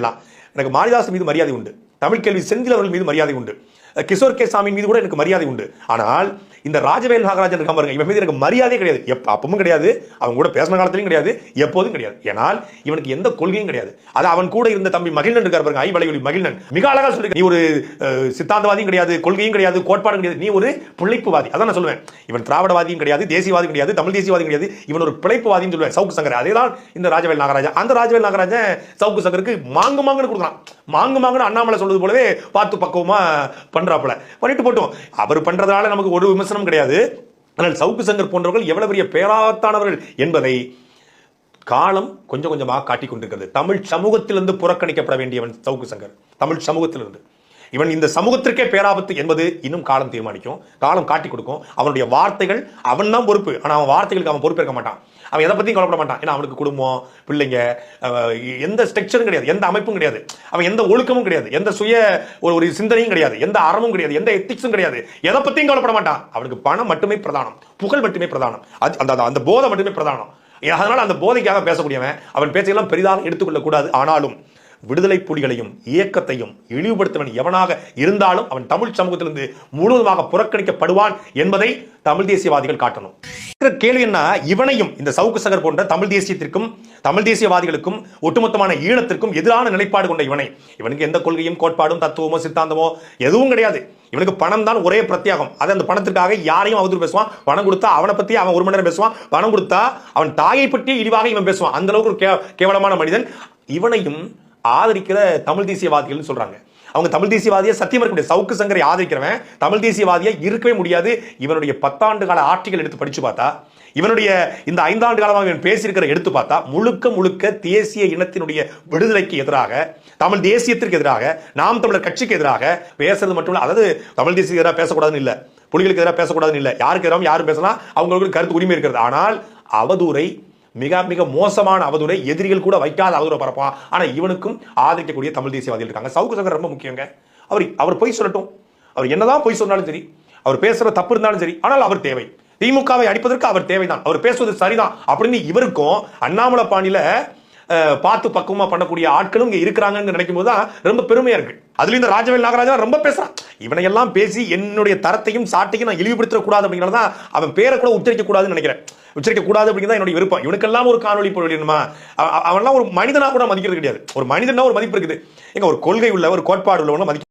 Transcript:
எனக்கு மாரிதாஸ் மீது மரியாதை உண்டு, தமிழ் கேள்வி செந்தில் அவர்கள் மீது மரியாதை உண்டு, கிஷோர் கே சாமி மீது கூட எனக்கு மரியாதை உண்டு. ஆனால் இந்த ராஜவேல் நாகராஜன் இருக்க பாருங்க, இவன் மீது எனக்கு மரியாதை கிடையாது. அப்பவும் கிடையாது, அவன் கூட பேசின காலத்திலையும் கிடையாது, எப்போதும் கிடையாது. ஏனால் இவனுக்கு எந்த கொள்கையும் கிடையாது. அது அவன் கூட இருந்த தம்பி மகிழ்நன் இருக்கார் பாருங்க, ஐவளையொலி மகிழ்நன் மிக அழகா சொல்லி, நீ ஒரு சித்தாந்தவாதியும் கிடையாது, கொள்கையும் கிடையாது, கோட்பாடும் கிடையாது, நீ ஒரு பிழைப்புவாதி. அதான் நான் சொல்லுவேன். இவன் திராவிடவாதியும் கிடையாது, தேசியவாதியும் கிடையாது, தமிழ் தேசியவாதியும் கிடையாது, இவன் ஒரு பிழைப்புவாதின்னு சொல்லுவேன். சவுக்கு சங்கர் அதே தான் இந்த ராஜவேல் நாகராஜன். அந்த ராஜவேல் நாகராஜன் சவுக்கு சங்கருக்கு மாங்குன்னு கொடுக்குறான். மாங்குன்னு அண்ணாமலை சொல்றது போலவே பார்த்து பக்குவமா பண்றாப்புல பண்ணிட்டு போட்டோம். அவர் பண்றதால நமக்கு ஒரு விமர்சனம் கிடையாது. ஆனால் சவுக்கு சங்கர் போன்றவர்கள் எவ்வளவு பெரிய பேராத்தானவர்கள் என்பதை காலம் கொஞ்சம் கொஞ்சமாக காட்டிக் கொண்டிருக்கிறது. தமிழ் சமூகத்திலிருந்து புறக்கணிக்கப்பட வேண்டியவன் சவுக்கு சங்கர். தமிழ் சமூகத்திலிருந்து இவன் இந்த சமூகத்திற்கே பேராபத்து என்பது இன்னும் காலம் தீர்மானிக்கும், காலம் காட்டி கொடுக்கும். அவனுடைய வார்த்தைகள் அவன் தான் பொறுப்பு. ஆனால் அவன் வார்த்தைகளுக்கு அவன் பொறுப்பேற்க மாட்டான். அவன் எதை பற்றியும் கவலைப்பட மாட்டான். ஏன்னா அவனுக்கு குடும்பம், பிள்ளைங்க, எந்த ஸ்ட்ரக்சரும் கிடையாது, எந்த அமைப்பும் கிடையாது, அவன் எந்த ஒழுக்கமும் கிடையாது, எந்த சுய ஒரு சிந்தனையும் கிடையாது, எந்த அறமும் கிடையாது, எந்த எத்திக்ஸும் கிடையாது. எதை பற்றியும் கவலைப்பட மாட்டான். அவனுக்கு பணம் மட்டுமே பிரதானம், புகழ் மட்டுமே பிரதானம், அந்த போதை மட்டுமே பிரதானம். அதனால அந்த போதைக்காக பேசக்கூடியவன் அவன் பேச்சையெல்லாம் பெரிதாக எடுத்துக்கொள்ளக்கூடாது. ஆனாலும் விடுதலை புலிகளையும் இயக்கத்தையும் இழிவுபடுத்தவன் எவனாக இருந்தாலும் அவன் தமிழ் சமூகத்திலிருந்து முழுவதுமாக புறக்கணிக்கப்படுவான் என்பதை தமிழ் தேசியவாதிகள் காட்டணும். கேள்வி என்ன, இவனையும் இந்த சவுக்கு சங்கர் போன்ற தமிழ் தேசியத்திற்கும் தமிழ் தேசியவாதிகளுக்கும் ஒட்டுமொத்தமான ஈழத்திற்கும் எதிரான நிலைப்பாடு கொண்ட இவனுக்கு எந்த கொள்கையும் கோட்பாடும் தத்துவமோ சித்தாந்தமோ எதுவும் கிடையாது. இவனுக்கு பணம் தான் ஒரே பிரத்யேகம். அது அந்த பணத்திற்காக யாரையும் அவதூறு பேசுவான். பணம் கொடுத்தா அவனை பத்தி அவன் 1 மணி நேரம் பேசுவான். பணம் கொடுத்தா அவன் தாயை பற்றி இழிவாக இவன் பேசுவான். அந்த அளவுக்கு கேவலமான மனிதன். இவனையும் ஆதரிக்கிற தமிழ் தேசியவாதிகள் சொல்றாங்க. அவங்க தமிழ் தேசியவாதியை சத்தியம் இருக்க முடியாது. சவுக்கு சங்கரை ஆதரிக்கிறவன் தமிழ் தேசியவாதியை இருக்கவே முடியாது. இவனுடைய 10 ஆண்டு கால ஆட்சிகள் எடுத்து படிச்சு பார்த்தா, இவனுடைய இந்த 5 ஆண்டு காலமாக இவன் பேசியிருக்கிற எடுத்து பார்த்தா, முழுக்க தேசிய இனத்தினுடைய விடுதலைக்கு எதிராக, தமிழ் தேசியத்திற்கு எதிராக, நாம் தமிழர் கட்சிக்கு எதிராக பேசுறது மட்டும். அதாவது தமிழ் தேசியத்துக்கு எதிராக பேசக்கூடாதுன்னு இல்லை, புலிகளுக்கு எதிராக பேசக்கூடாதுன்னு இல்லை, யாருக்கு எதிராக யாரும் பேசலாம், அவங்களுக்கு கருத்து உரிமை இருக்கிறது. ஆனால் அவதூறை, மிக மிக மோசமான அவதூறை எதிரிகள் கூட வைக்காத அவதூறை பரப்பான். ஆனா இவனுக்கும் ஆதரிக்கக்கூடிய தமிழ் தேசியவாதிகள் இருக்காங்க. சவுக்கு சங்கர் ரொம்ப முக்கியங்க. அவர் பொய் சொல்லட்டும், அவர் என்னதான் பொய் சொன்னாலும் சரி, அவர் பேசுற தப்பு இருந்தாலும் சரி, ஆனால் அவர் தேவை. திமுகவை அடிப்பதற்கு அவர் தேவைதான், அவர் பேசுவது சரிதான் அப்படின்னு இவருக்கும் அண்ணாமலை பாணியில பார்த்து பக்குவமா பண்ணக்கூடிய ஆட்களும் இங்க இருக்கிறாங்கன்னு நினைக்கும் போதுதான் ரொம்ப பெருமையா இருக்கு. அதுல இந்த ராஜவேல் நாகராஜன் ரொம்ப பேசுறான். இவனை எல்லாம் பேசி என்னுடைய தரத்தையும் சாட்டையும் நான் இழிவுபடுத்த கூடாது அப்படிங்கிறதான் அவன் பேரை கூட உச்சரிக்க கூடாதுன்னு நினைக்கிறேன். உச்சரிக்க கூடாது அப்படிங்கிறத என்னுடைய விருப்பம். இவனுக்கெல்லாம் ஒரு காணொலி போடணுமா? அவன்லாம் ஒரு மனிதனா கூட மதிக்கிறது கிடையாது. ஒரு மனிதனா ஒரு மதிப்பு இருக்குது. எங்க ஒரு கொள்கை உள்ள, ஒரு கோட்பாடு உள்ளவன மதிக்க